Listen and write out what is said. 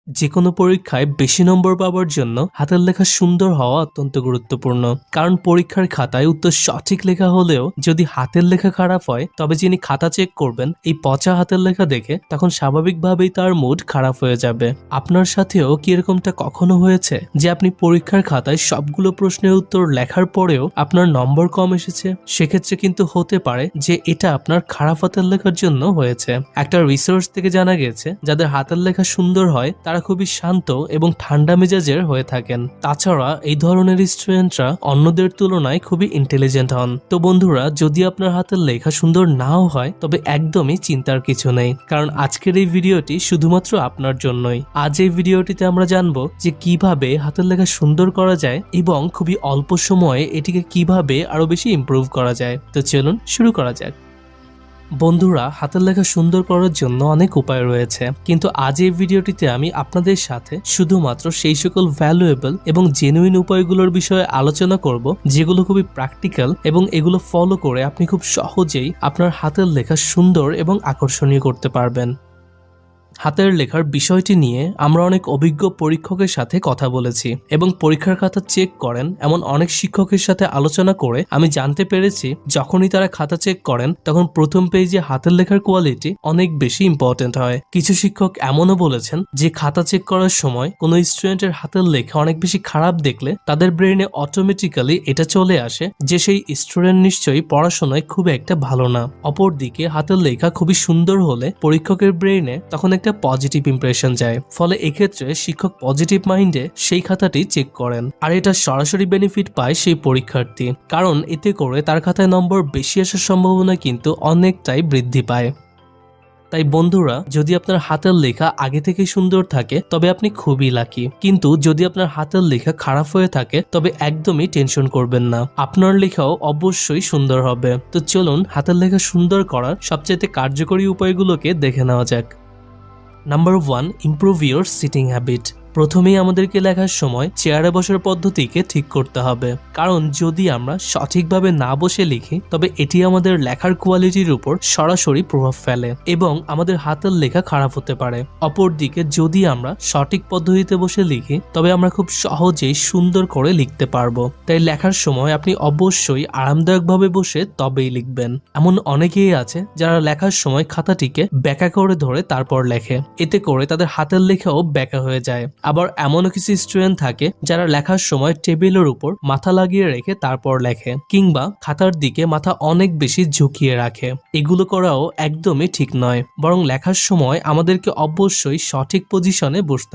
যেকোনো পরীক্ষায় বেশি নম্বর পাওয়ার জন্য হাতের লেখা সুন্দর হওয়া অত্যন্ত গুরুত্বপূর্ণ। কারণ পরীক্ষার খাতায় উত্তর সঠিক লেখা হলেও যদি হাতের লেখা খারাপ হয় তবে যিনি খাতা চেক করবেন এই পচা হাতের লেখা দেখে তখন স্বাভাবিকভাবেই তার মুড খারাপ হয়ে যাবে। আপনার সাথেও কি এরকমটা কখনো হয়েছে যে আপনি পরীক্ষার খাতায় সবগুলো প্রশ্নের উত্তর লেখার পরেও আপনার নম্বর কম এসেছে? সেক্ষেত্রে কিন্তু হতে পারে যে এটা আপনার খারাপ হাতের লেখার জন্য হয়েছে। একটা রিসার্চ থেকে জানা গেছে যাদের হাতের লেখা সুন্দর হয় তারা খুবই শান্ত এবং ঠান্ডা মেজাজের হয়ে থাকেন। তাছাড়া এই ধরনের স্টুডেন্টরা অন্যদের তুলনায় খুবই ইন্টেলিজেন্ট হন। তো বন্ধুরা, যদি আপনার হাতের লেখা সুন্দর নাও হয় তবে একদমই চিন্তার কিছু নেই, কারণ আজকের এই ভিডিওটি শুধুমাত্র আপনার জন্যই। আজ এই ভিডিওটিতে আমরা জানবো যে কিভাবে হাতের লেখা সুন্দর করা যায় এবং খুবই অল্প সময়ে এটিকে কিভাবে আরো বেশি ইমপ্রুভ করা যায়। তো চলুন শুরু করা যাক। বন্ধুরা, হাতের লেখা সুন্দর করার জন্য অনেক উপায় রয়েছে, কিন্তু আজ এই ভিডিওটিতে আমি আপনাদের সাথে শুধুমাত্র সেই সকল ভ্যালুয়েবল এবং জেনুইন উপায়গুলোর বিষয়ে আলোচনা করব যেগুলো খুবই প্র্যাকটিক্যাল এবং এগুলো ফলো করে আপনি খুব সহজেই আপনার হাতের লেখা সুন্দর এবং আকর্ষণীয় করতে পারবেন। হাতের লেখার বিষয়টি নিয়ে আমরা অনেক অভিজ্ঞ পরীক্ষকের সাথে কথা বলেছি এবং পরীক্ষার খাতা চেক করেন এমন অনেক শিক্ষকের সাথে আলোচনা করে আমি জানতে পেরেছি যখনই তারা খাতা চেক করেন তখন প্রথম পেজে হাতের লেখার কোয়ালিটি অনেক বেশি ইম্পর্টেন্ট হয়। কিছু শিক্ষক এমনও বলেছেন যে খাতা চেক করার সময় কোনো স্টুডেন্টের হাতের লেখা অনেক বেশি খারাপ দেখলে তাদের ব্রেইনে অটোমেটিক্যালি এটা চলে আসে যে সেই স্টুডেন্ট নিশ্চয়ই পড়াশোনায় খুব একটা ভালো না। অপরদিকে হাতের লেখা খুবই সুন্দর হলে পরীক্ষকের ব্রেইনে তখন একটা পজিটিভ ইমপ্রেশন যায়, ফলে এক্ষেত্রে শিক্ষক পজিটিভ মাইন্ডে সেই খাতাটি চেক করেন আর এটা সরাসরি বেনিফিট পায় সেই পরীক্ষার্থী, কারণ এতে করে তার খাতায় নম্বর বেশি আসার সম্ভাবনা কিন্তু অনেকটাই বৃদ্ধি পায়। তাই বন্ধুরা, যদি আপনার হাতের লেখা আগে থেকে সুন্দর থাকে তবে আপনি খুবই লাকি, কিন্তু যদি আপনার হাতের লেখা খারাপ হয়ে থাকে তবে একদমই টেনশন করবেন না, আপনার লেখাও অবশ্যই সুন্দর হবে। তো চলুন হাতের লেখা সুন্দর করার সবচেয়ে কার্যকরী উপায়গুলোকে দেখে নেওয়া যাক। Number 1, improve your sitting habit. প্রথমেই আমাদেরকে লেখার সময় চেয়ারে বসার পদ্ধতিকে ঠিক করতে হবে, কারণ যদি আমরা সঠিকভাবে না বসে লিখি তবে এটি আমাদের লেখার কোয়ালিটির উপর সরাসরি প্রভাব ফেলে এবং আমাদের হাতের লেখা খারাপ হতে পারে। অপরদিকে যদি আমরা সঠিক পদ্ধতিতে বসে লিখি তবে আমরা খুব সহজেই সুন্দর করে লিখতে পারবো। তাই লেখার সময় আপনি অবশ্যই আরামদায়কভাবে বসে তবেই লিখবেন। এমন অনেকেই আছে যারা লেখার সময় খাতাটিকে ব্যাকা করে ধরে তারপর লেখে, এতে করে তাদের হাতের লেখাও ব্যাকা হয়ে যায়। আবার এমনও কিছু স্টুডেন্ট থাকে যারা লেখার সময় টেবিলের উপর মাথা লাগিয়ে রেখে তারপর লেখে, কিংবা খাতার দিকে মাথা অনেক বেশি ঝুঁকিয়ে রাখে। এগুলো করাও একদমই ঠিক নয়, বরং লেখার সময় আমাদেরকে অবশ্যই সঠিক পজিশনে বসতে